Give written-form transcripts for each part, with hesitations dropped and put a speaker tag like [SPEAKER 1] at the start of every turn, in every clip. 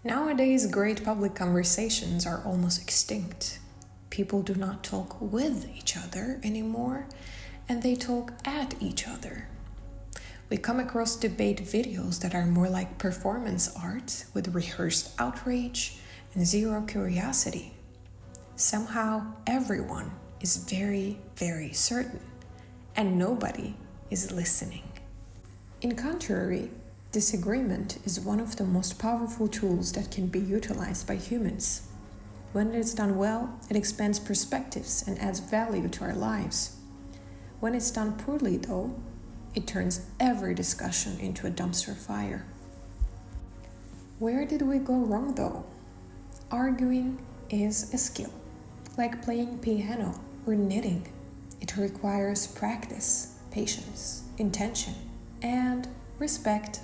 [SPEAKER 1] Nowadays, great public conversations are almost extinct. People do not talk with each other anymore, and they talk at each other. We come across debate videos that are more like performance art with rehearsed outrage and zero curiosity. Somehow, everyone is very, very certain, and nobody is listening. In contrary, disagreement is one of the most powerful tools that can be utilized by humans. When it's done well, it expands perspectives and adds value to our lives. When it's done poorly, though, it turns every discussion into a dumpster fire. Where did we go wrong, though? Arguing is a skill, like playing piano or knitting. It requires practice, patience, intention, and respect.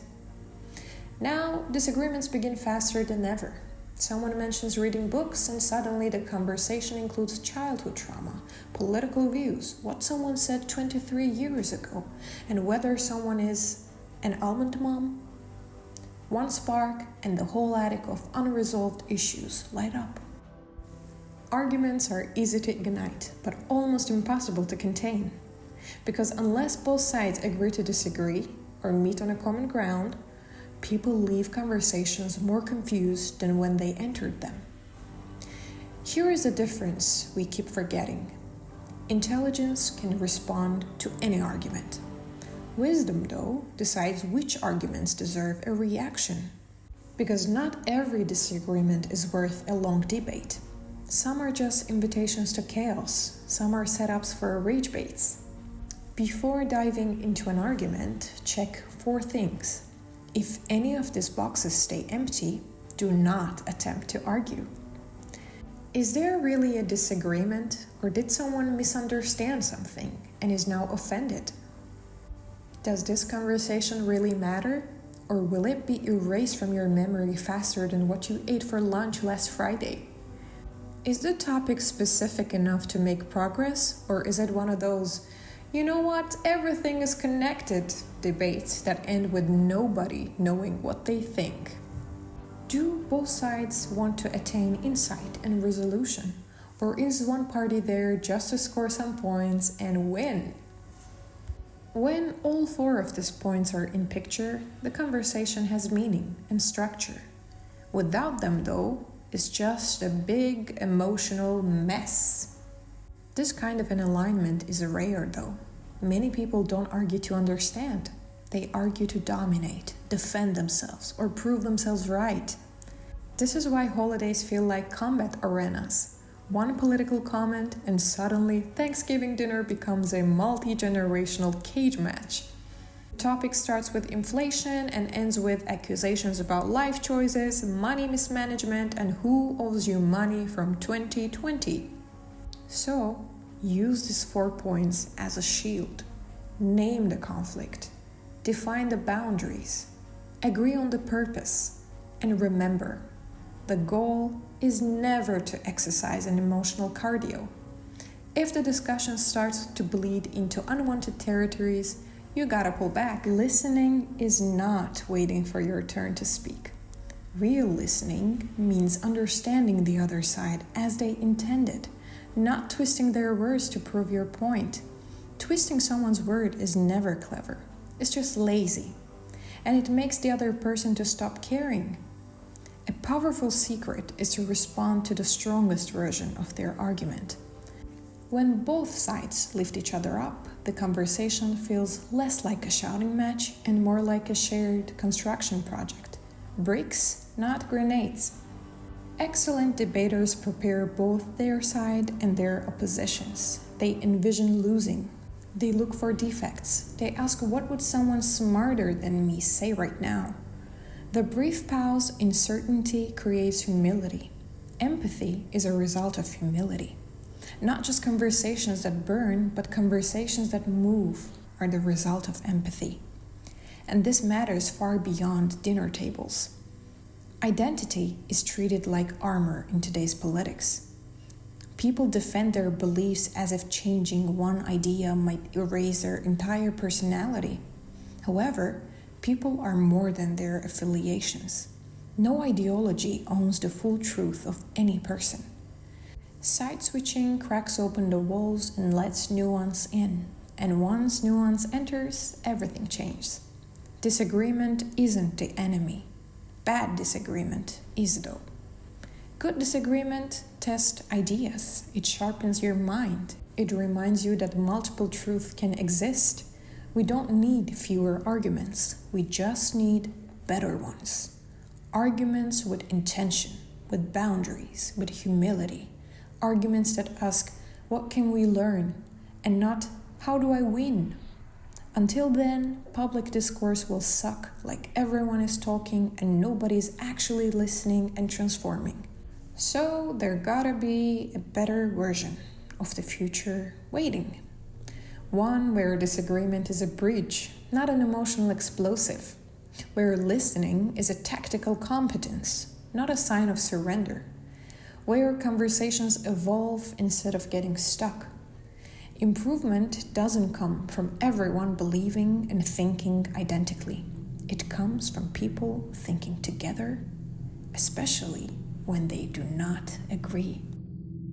[SPEAKER 1] Now, disagreements begin faster than ever. Someone mentions reading books, and suddenly the conversation includes childhood trauma, political views, what someone said 23 years ago, and whether someone is an almond mom. One spark, and the whole attic of unresolved issues light up. Arguments are easy to ignite, but almost impossible to contain. Because unless both sides agree to disagree or meet on a common ground, people leave conversations more confused than when they entered them. Here is the difference we keep forgetting. Intelligence can respond to any argument. Wisdom, though, decides which arguments deserve a reaction. Because not every disagreement is worth a long debate. Some are just invitations to chaos. Some are setups for rage baits. Before diving into an argument, check 4 things. If any of these boxes stay empty, do not attempt to argue. Is there really a disagreement, or did someone misunderstand something and is now offended? Does this conversation really matter, or will it be erased from your memory faster than what you ate for lunch last Friday? Is the topic specific enough to make progress, or is it one of those, you know what, everything is connected debates that end with nobody knowing what they think? Do both sides want to attain insight and resolution, or is one party there just to score some points and win? When all 4 of these points are in picture, the conversation has meaning and structure. Without them, though, it's just a big emotional mess. This kind of an alignment is rare, though. Many people don't argue to understand. They argue to dominate, defend themselves, or prove themselves right. This is why holidays feel like combat arenas. One political comment and suddenly Thanksgiving dinner becomes a multi-generational cage match. The topic starts with inflation and ends with accusations about life choices, money mismanagement, and who owes you money from 2020. So, use these 4 points as a shield. Name the conflict. Define the boundaries. Agree on the purpose. And remember, the goal is never to exercise an emotional cardio. If the discussion starts to bleed into unwanted territories, you gotta pull back. Listening is not waiting for your turn to speak. Real listening means understanding the other side as they intended, not twisting their words to prove your point. Twisting someone's word is never clever. It's just lazy. And it makes the other person to stop caring. A powerful secret is to respond to the strongest version of their argument. When both sides lift each other up, the conversation feels less like a shouting match and more like a shared construction project. Bricks, not grenades. Excellent debaters prepare both their side and their oppositions. They envision losing. They look for defects. They ask, what would someone smarter than me say right now? The brief pause in certainty creates humility. Empathy is a result of humility. Not just conversations that burn, but conversations that move are the result of empathy. And this matters far beyond dinner tables. Identity is treated like armor in today's politics. People defend their beliefs as if changing one idea might erase their entire personality. However, people are more than their affiliations. No ideology owns the full truth of any person. Side switching cracks open the walls and lets nuance in. And once nuance enters, everything changes. Disagreement isn't the enemy. Bad disagreement is, though. Good disagreement tests ideas. It sharpens your mind. It reminds you that multiple truths can exist. We don't need fewer arguments. We just need better ones. Arguments with intention, with boundaries, with humility. Arguments that ask, what can we learn? And not, how do I win? Until then, public discourse will suck like everyone is talking and nobody's actually listening and transforming. So there gotta be a better version of the future waiting. One where disagreement is a bridge, not an emotional explosive. Where listening is a tactical competence, not a sign of surrender. Where conversations evolve instead of getting stuck. Improvement doesn't come from everyone believing and thinking identically. It comes from people thinking together, especially when they do not agree.